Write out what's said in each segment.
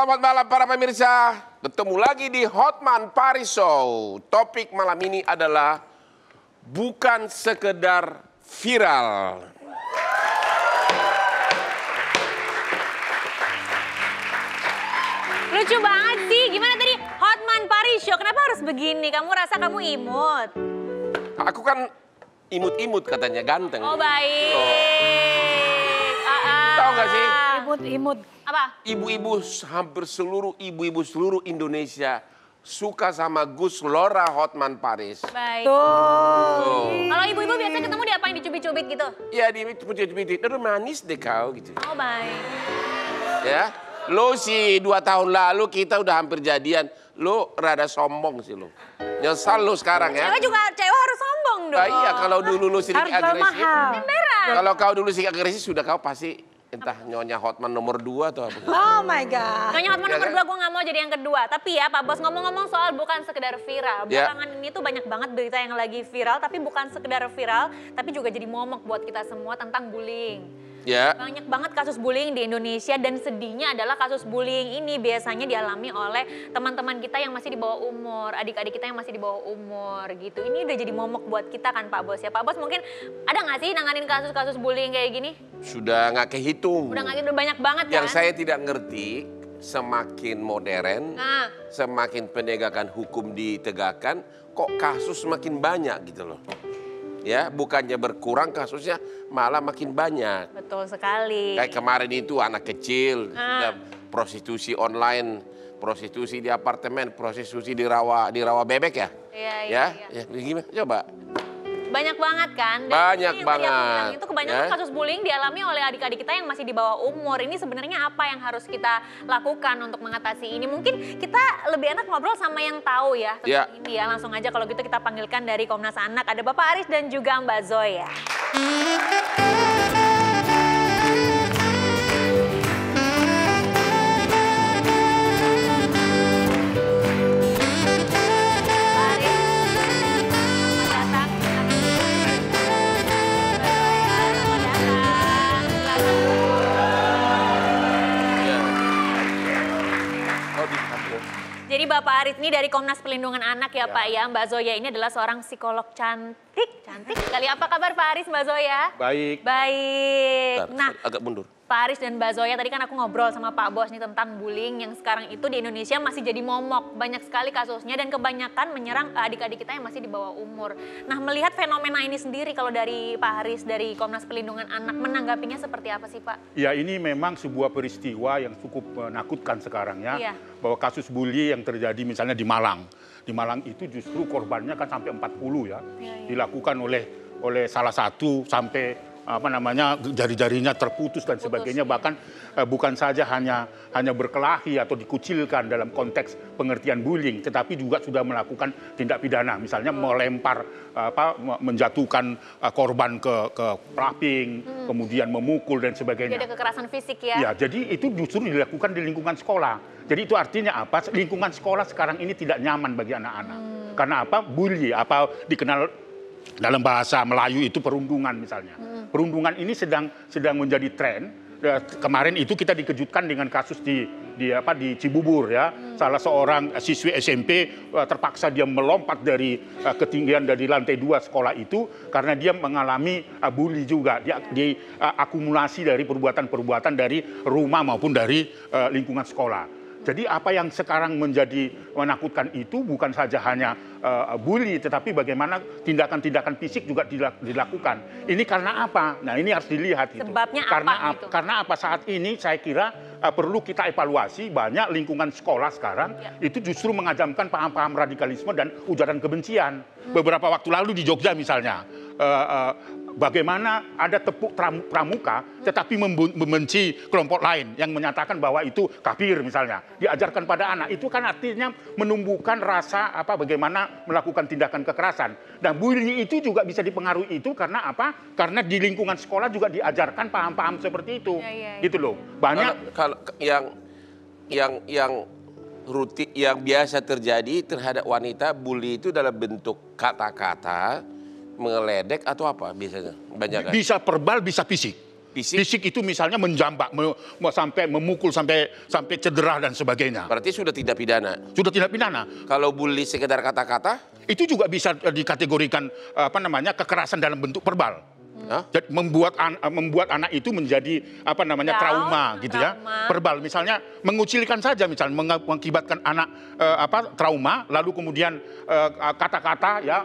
selamat malam para pemirsa. Ketemu lagi di Hotman Paris Show. Topik malam ini adalah bukan sekedar viral. Lucu banget sih, gimana tadi Hotman Paris Show? Kenapa harus begini? Kamu rasa kamu imut? Aku kan imut-imut katanya, ganteng. Oh baik. Tahu nggak sih? Imut. Apa? Ibu-ibu, hampir seluruh ibu-ibu seluruh Indonesia suka sama Gus Lora Hotman Paris. Baik. Kalau ibu-ibu biasanya ketemu diapain, dicubit-cubit gitu? Ya, dicubit-cubit. Aduh manis deh kau gitu. Oh baik. Ya, lo sih 2 tahun lalu kita udah hampir jadian. Lo rada sombong sih lo. Nyesal lo sekarang ya. Cewek harus sombong dong. Nah, iya, kalau dulu lo sedikit agresif. Emberan. Kalau kau dulu sedikit agresif, sudah kau pasti entah Nyonya Hotman nomor 2 atau apa. Oh my God. Nyonya Hotman Ya nomor kan? 2 gue gak mau jadi yang kedua. Tapi ya Pak Bos, ngomong-ngomong soal bukan sekedar viral. Ya. Belakangan ini tuh banyak banget berita yang lagi viral. Tapi bukan sekedar viral, tapi juga jadi momok buat kita semua tentang bullying. Ya. Banyak banget kasus bullying di Indonesia dan sedihnya adalah kasus bullying ini biasanya dialami oleh teman-teman kita yang masih di bawah umur, adik-adik kita yang masih di bawah umur gitu. Ini udah jadi momok buat kita kan Pak Bos ya. Pak Bos mungkin ada nggak sih nanganin kasus-kasus bullying kayak gini? Sudah nggak kehitung. Udah nggak, udah banyak banget kan? Yang saya tidak ngerti, semakin modern, Nah. semakin penegakan hukum ditegakkan, kok kasus makin banyak gitu loh. Ya, bukannya berkurang kasusnya, malah makin banyak. Betul sekali. Kayak kemarin itu anak kecil, sudah prostitusi online, prostitusi di apartemen, prostitusi di rawa bebek ya. Iya. Ya, gimana? Coba. Banyak banget kan. Dan Banyak ini yang banget. tadi aku bilang itu kebanyakan Ya. kasus bullying dialami oleh adik-adik kita yang masih di bawah umur. Ini sebenarnya apa yang harus kita lakukan untuk mengatasi ini? Mungkin kita lebih enak ngobrol sama yang tahu ya tentang ini ya. Langsung aja kalau gitu kita panggilkan dari Komnas Anak. Ada Bapak Aris dan juga Mbak Zoya. Jadi Bapak Aris ini dari Komnas Perlindungan Anak ya Pak ya. Mbak Zoya ini adalah seorang psikolog cantik. Cantik sekali. Apa kabar Pak Aris, Mbak Zoya? Baik. Baik. Bentar, Nah, agak mundur. Pak Aris dan Mbak Zoya, tadi kan aku ngobrol sama Pak Bos nih tentang bullying yang sekarang itu di Indonesia masih jadi momok. Banyak sekali kasusnya dan kebanyakan menyerang adik-adik kita yang masih di bawah umur. Nah, melihat fenomena ini sendiri kalau dari Pak Aris, dari Komnas Perlindungan Anak, menanggapinya seperti apa sih Pak? Ya, ini memang sebuah peristiwa yang cukup menakutkan sekarang ya. Iya. Bahwa kasus bully yang terjadi misalnya di Malang. Di Malang itu justru korbannya kan sampai 40 ya. Iya. Dilakukan oleh salah satu sampai jari-jarinya terputus dan sebagainya, bahkan bukan saja hanya berkelahi atau dikucilkan dalam konteks pengertian bullying, tetapi juga sudah melakukan tindak pidana, misalnya melempar menjatuhkan korban ke pelaping, kemudian memukul dan sebagainya. Jadi ada kekerasan fisik ya? Ya, jadi itu justru dilakukan di lingkungan sekolah. Jadi itu artinya apa? Lingkungan sekolah sekarang ini tidak nyaman bagi anak-anak. Karena apa? Bully, apa dikenal dalam bahasa Melayu itu perundungan misalnya. Perundungan ini sedang menjadi tren. Kemarin itu kita dikejutkan dengan kasus di Cibubur ya. Salah seorang siswi SMP terpaksa dia melompat dari ketinggian dari lantai 2 sekolah itu karena dia mengalami bully juga. Dia akumulasi dari perbuatan-perbuatan dari rumah maupun dari lingkungan sekolah. Jadi apa yang sekarang menjadi menakutkan itu bukan saja hanya bully, tetapi bagaimana tindakan-tindakan fisik juga dilakukan. Ini karena apa? Nah, ini harus dilihat. Sebabnya gitu. apa? Karena apa saat ini saya kira perlu kita evaluasi. Banyak lingkungan sekolah sekarang itu justru mengajarkan paham-paham radikalisme dan ujaran kebencian. Beberapa waktu lalu di Jogja misalnya, bagaimana ada tepuk pramuka tetapi membenci kelompok lain yang menyatakan bahwa itu kafir misalnya, diajarkan pada anak, itu kan artinya menumbuhkan rasa bagaimana melakukan tindakan kekerasan. Dan bully itu juga bisa dipengaruhi itu karena apa? Karena di lingkungan sekolah juga diajarkan paham-paham seperti itu. Gitu loh. Banyak kalau yang rutin, yang biasa terjadi terhadap wanita, bully itu dalam bentuk kata-kata, mengeledek atau apa biasanya? Banyak kan? bisa verbal, bisa fisik. Fisik itu misalnya menjambak, sampai memukul, sampai cedera dan sebagainya. Berarti sudah tidak pidana. Sudah tidak pidana. Kalau bully sekedar kata-kata, Itu juga bisa dikategorikan kekerasan dalam bentuk verbal. Jadi membuat anak itu menjadi trauma gitu ya. Verbal misalnya mengucilkan saja, misalnya mengakibatkan anak trauma, lalu kemudian kata-kata ya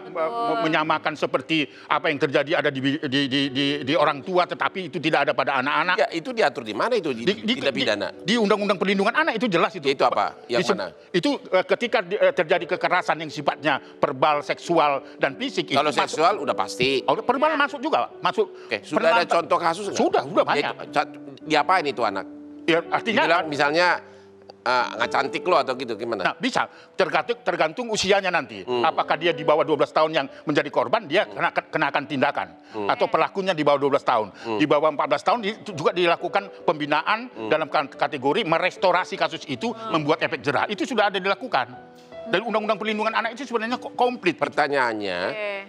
menyamakan seperti apa yang terjadi ada di orang tua, tetapi itu tidak ada pada anak-anak. ya itu diatur di mana itu tidak pidana? Di Undang-Undang Perlindungan Anak itu jelas itu. Itu apa? Yang mana? Itu ketika terjadi kekerasan yang sifatnya verbal, seksual dan fisik. Kalau itu seksual udah pasti. verbal masuk juga, masuk. Oke, sudah ada contoh kasus nggak? Sudah banyak. Diapain itu anak? Ya, artinya Dibilang misalnya nggak cantik lo atau gitu gimana? nah, bisa tergantung usianya nanti. Apakah dia di bawah 12 tahun yang menjadi korban, dia kenakan tindakan. Atau pelakunya di bawah 12 tahun. Di bawah 14 tahun juga dilakukan pembinaan dalam kategori merestorasi kasus itu, membuat efek jerah. Itu sudah ada dilakukan. Dan Undang-Undang Perlindungan Anak itu sebenarnya komplit. Pertanyaannya,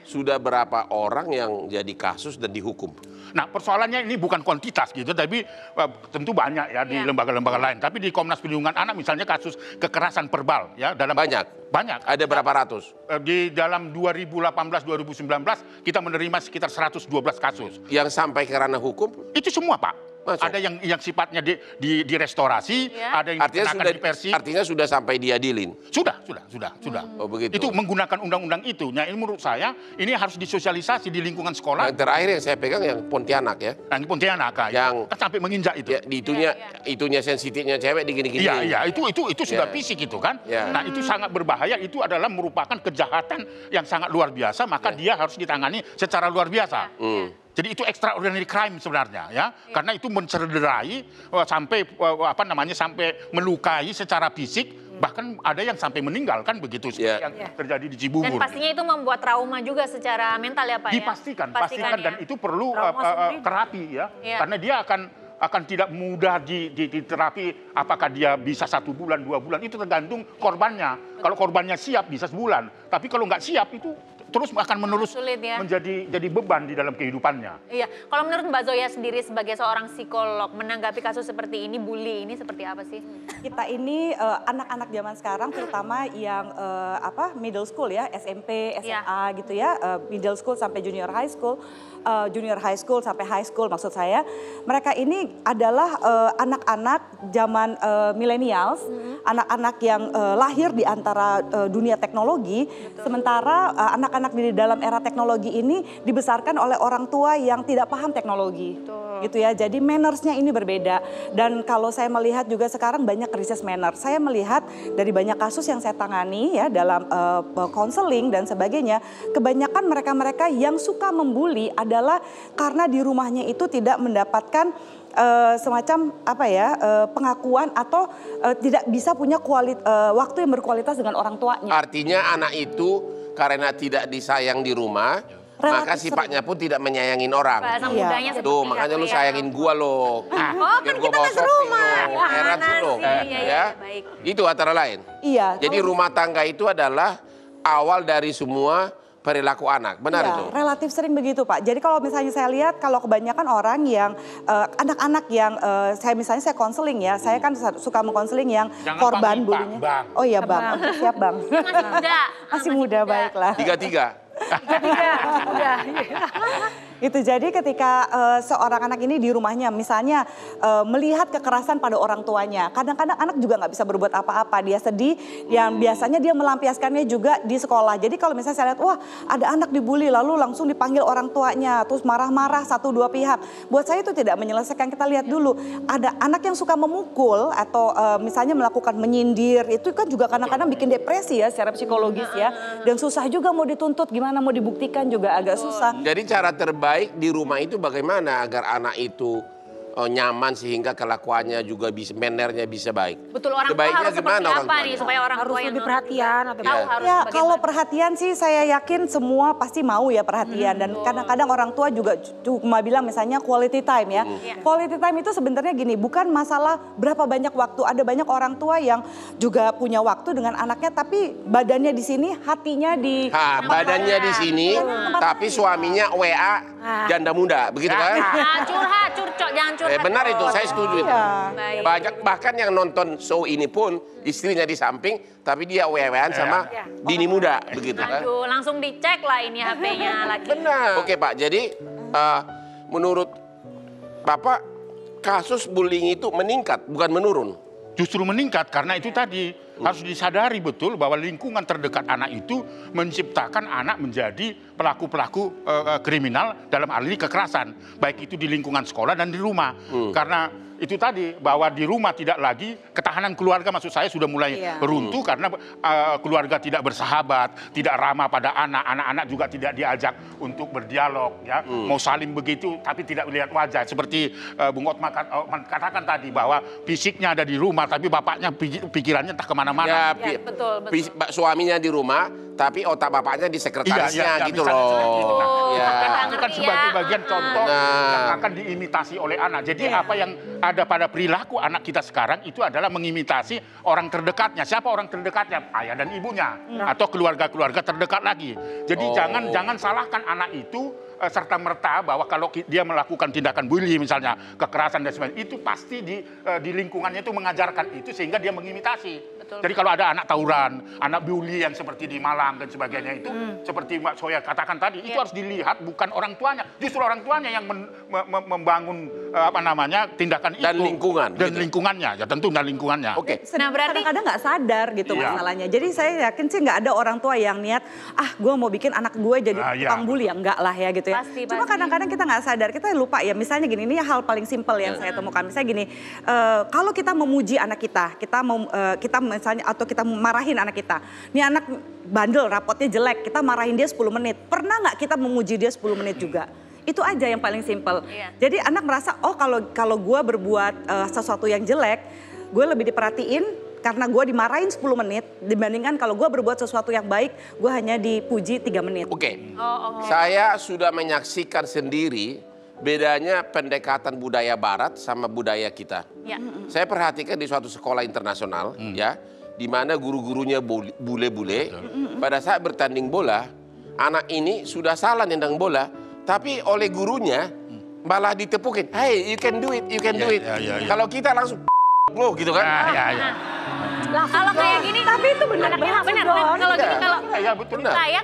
sudah berapa orang yang jadi kasus dan dihukum? Nah, persoalannya ini bukan kuantitas gitu, tapi tentu banyak ya di lembaga-lembaga lain. Tapi di Komnas Perlindungan Anak misalnya kasus kekerasan verbal ya dalam Banyak? Ada berapa ratus? Di dalam 2018-2019 kita menerima sekitar 112 kasus. Yang sampai ke ranah hukum? Itu semua, Pak. Masuk. Ada yang sifatnya direstorasi, ada yang dikenakan diversi. Artinya sudah sampai diadilin? Sudah. Oh begitu. Itu menggunakan undang-undang itu. Nah, ini menurut saya ini harus disosialisasi di lingkungan sekolah. Yang terakhir yang saya pegang yang Pontianak ya. Yang Pontianak Yang kan sampai menginjak itu. Ya, itunya sensitifnya cewek digini-gini. Iya, itu sudah fisik itu kan. Ya. Nah, itu sangat berbahaya, itu adalah merupakan kejahatan yang sangat luar biasa, maka dia harus ditangani secara luar biasa. Jadi itu extraordinary crime sebenarnya ya, karena itu mencederai sampai sampai melukai secara fisik, bahkan ada yang sampai meninggal kan begitu yang terjadi di Cibubur. Dan pastinya itu membuat trauma juga secara mental ya Pak Pastikan ya? dan itu perlu terapi ya, karena dia akan tidak mudah diterapi. Apakah dia bisa 1 bulan, 2 bulan, itu tergantung korbannya. Kalau korbannya siap bisa sebulan, tapi kalau nggak siap itu terus akan menerus sulit, ya? jadi beban di dalam kehidupannya. Iya, kalau menurut Mbak Zoya sendiri sebagai seorang psikolog menanggapi kasus seperti ini, bully ini seperti apa sih? Kita ini anak-anak zaman sekarang terutama yang middle school ya, SMP, SMA gitu ya, middle school sampai junior high school sampai high school maksud saya. Mereka ini adalah anak-anak zaman millennials, anak-anak yang lahir di antara dunia teknologi. Sementara anak-anak di dalam era teknologi ini dibesarkan oleh orang tua yang tidak paham teknologi. Gitu ya. Jadi mannersnya ini berbeda. Dan kalau saya melihat juga sekarang banyak krisis manner. Saya melihat dari banyak kasus yang saya tangani ya dalam counseling dan sebagainya, kebanyakan mereka-mereka yang suka membuli adalah karena di rumahnya itu tidak mendapatkan semacam pengakuan atau tidak bisa punya waktu yang berkualitas dengan orang tuanya. Artinya anak itu karena tidak disayang di rumah, maka sifatnya pun tidak menyayangin orang. Bahasa mudanya seperti Tuh, makanya lu sayangin gua lo. Oh, kan kita nggak serumah. Heran sih lo. Ya. Baik. Itu antara lain. Iya. Jadi rumah tangga itu adalah awal dari semua perilaku anak, benar itu? Relatif sering begitu Pak. Jadi kalau misalnya saya lihat, kalau kebanyakan orang yang anak-anak yang saya konseling ya, saya kan suka mengkonseling yang korban bullying. Oh iya Bang, siap Bang. Masih muda. Masih muda, baiklah. 3-3. Udah. Itu jadi ketika seorang anak ini di rumahnya misalnya melihat kekerasan pada orang tuanya. Kadang-kadang anak juga nggak bisa berbuat apa-apa. Dia sedih, yang biasanya dia melampiaskannya juga di sekolah. Jadi kalau misalnya saya lihat, wah ada anak dibully lalu langsung dipanggil orang tuanya. Terus marah-marah 1-2 pihak. Buat saya itu tidak menyelesaikan. Kita lihat dulu, ada anak yang suka memukul atau misalnya melakukan menyindir. Itu kan juga kadang-kadang bikin depresi ya secara psikologis ya. Dan susah juga mau dituntut, gimana mau dibuktikan juga agak susah. Jadi cara terbaik di rumah itu bagaimana agar anak itu nyaman sehingga kelakuannya juga bisa, mannernya bisa baik. Betul, orang tua Sebaiknya harus seperti gimana orang apa tuanya? nih supaya orang Harus tua yang lebih perhatian atau tahu Ya. harus Ya, bagaimana? kalau perhatian sih saya yakin semua pasti mau ya perhatian. Dan kadang-kadang orang tua juga cuma bilang misalnya quality time ya. Quality time itu sebenarnya gini, bukan masalah berapa banyak waktu. Ada banyak orang tua yang juga punya waktu dengan anaknya tapi badannya di sini, hatinya di... Badannya di sini, tapi suaminya WA janda muda, begitu kan? Nah, curhat, curcol. jangan curhat. Benar itu, saya setuju itu. Baik. Banyak bahkan yang nonton show ini pun istrinya di samping, tapi dia wewean sama bini muda, begitu kan? Aduh, langsung dicek lah ini HP-nya laki. Benar. Oke Pak, jadi menurut Bapak kasus bullying itu meningkat, bukan menurun? Justru meningkat karena itu tadi harus disadari betul bahwa lingkungan terdekat anak itu menciptakan anak menjadi pelaku-pelaku kriminal dalam hal ini kekerasan, baik itu di lingkungan sekolah dan di rumah. Karena itu tadi bahwa di rumah tidak lagi ketahanan keluarga, maksud saya sudah mulai runtuh karena keluarga tidak bersahabat, tidak ramah pada anak-anak juga tidak diajak untuk berdialog, ya mau saling begitu tapi tidak melihat wajah seperti Bung Otmar katakan tadi bahwa fisiknya ada di rumah tapi bapaknya pikirannya entah kemana-mana. Ya, betul. Suaminya di rumah tapi otak bapaknya di sekretarisnya gitu loh. Itu kan sebagai bagian contoh yang akan diimitasi oleh anak. Jadi apa yang ada pada perilaku anak kita sekarang itu adalah mengimitasi orang terdekatnya. Siapa orang terdekatnya? Ayah dan ibunya atau keluarga-keluarga terdekat lagi. Jadi jangan salahkan anak itu serta merta bahwa kalau dia melakukan tindakan bully misalnya kekerasan dan sebagainya itu pasti di lingkungannya itu mengajarkan itu sehingga dia mengimitasi. Betul. Jadi kalau ada anak tawuran, anak bully yang seperti di Malang dan sebagainya itu seperti Mbak Soya katakan tadi itu harus dilihat bukan orang tuanya, justru orang tuanya yang membangun tindakan Dan itu lingkungan, dan gitu. lingkungannya ya tentu dan lingkungannya. Oke. Nah, berarti kadang-kadang nggak sadar gitu masalahnya. Jadi saya yakin sih nggak ada orang tua yang niat, gue mau bikin anak gue jadi tukang bully ya, enggak lah ya gitu ya. Pasti, Cuma kadang-kadang kita nggak sadar, kita lupa ya. Misalnya gini, ini hal paling simpel yang saya temukan. Misalnya gini, kalau kita memuji anak kita misalnya atau kita marahin anak kita, ini anak bandel, rapotnya jelek, kita marahin dia 10 menit. Pernah nggak kita memuji dia 10 menit juga? Itu aja yang paling simpel. Jadi anak merasa, oh kalau gue berbuat sesuatu yang jelek, gue lebih diperhatiin karena gue dimarahin 10 menit dibandingkan kalau gue berbuat sesuatu yang baik, gue hanya dipuji 3 menit. Oke. Saya sudah menyaksikan sendiri bedanya pendekatan budaya barat sama budaya kita. Saya perhatikan di suatu sekolah internasional ya, di mana guru-gurunya bule-bule. Pada saat bertanding bola, anak ini sudah salah nendang bola, tapi oleh gurunya malah ditepukin. Hey, you can do it, you can do it. Kalau kita langsung lo gitu kan. Lah kalau kayak gini, tapi itu benar. Kalau gini,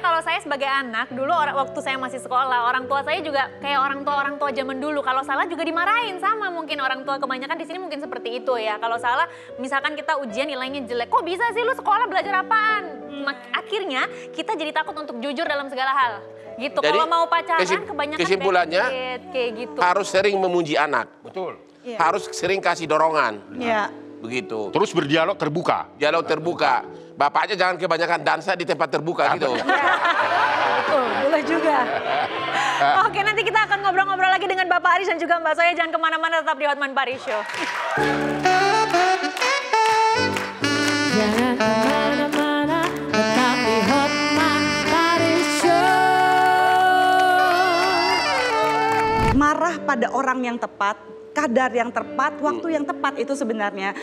kalau saya sebagai anak dulu waktu saya masih sekolah, orang tua saya juga kayak orang tua zaman dulu. Kalau salah juga dimarahin sama mungkin orang tua, kebanyakan di sini mungkin seperti itu ya. Kalau salah, misalkan kita ujian nilainya jelek, kok bisa sih lu sekolah belajar apaan? Akhirnya kita jadi takut untuk jujur dalam segala hal. Gitu. Kalau mau pacaran kebanyakan kesimpulannya kayak gitu. Harus sering memuji anak. Betul. Harus sering kasih dorongan. Iya. Begitu. Terus berdialog terbuka. Dialog terbuka. Bapaknya jangan kebanyakan dansa di tempat terbuka gitu. Betul, boleh juga. Oke, nanti kita akan ngobrol-ngobrol lagi dengan Bapak Aris dan juga Mbak Soya. Jangan kemana-mana, tetap di Hotman Paris Show. Jangan kemana-mana, tetap di Hotman Paris Show. Marah pada orang yang tepat, kadar yang tepat, waktu yang tepat itu sebenarnya.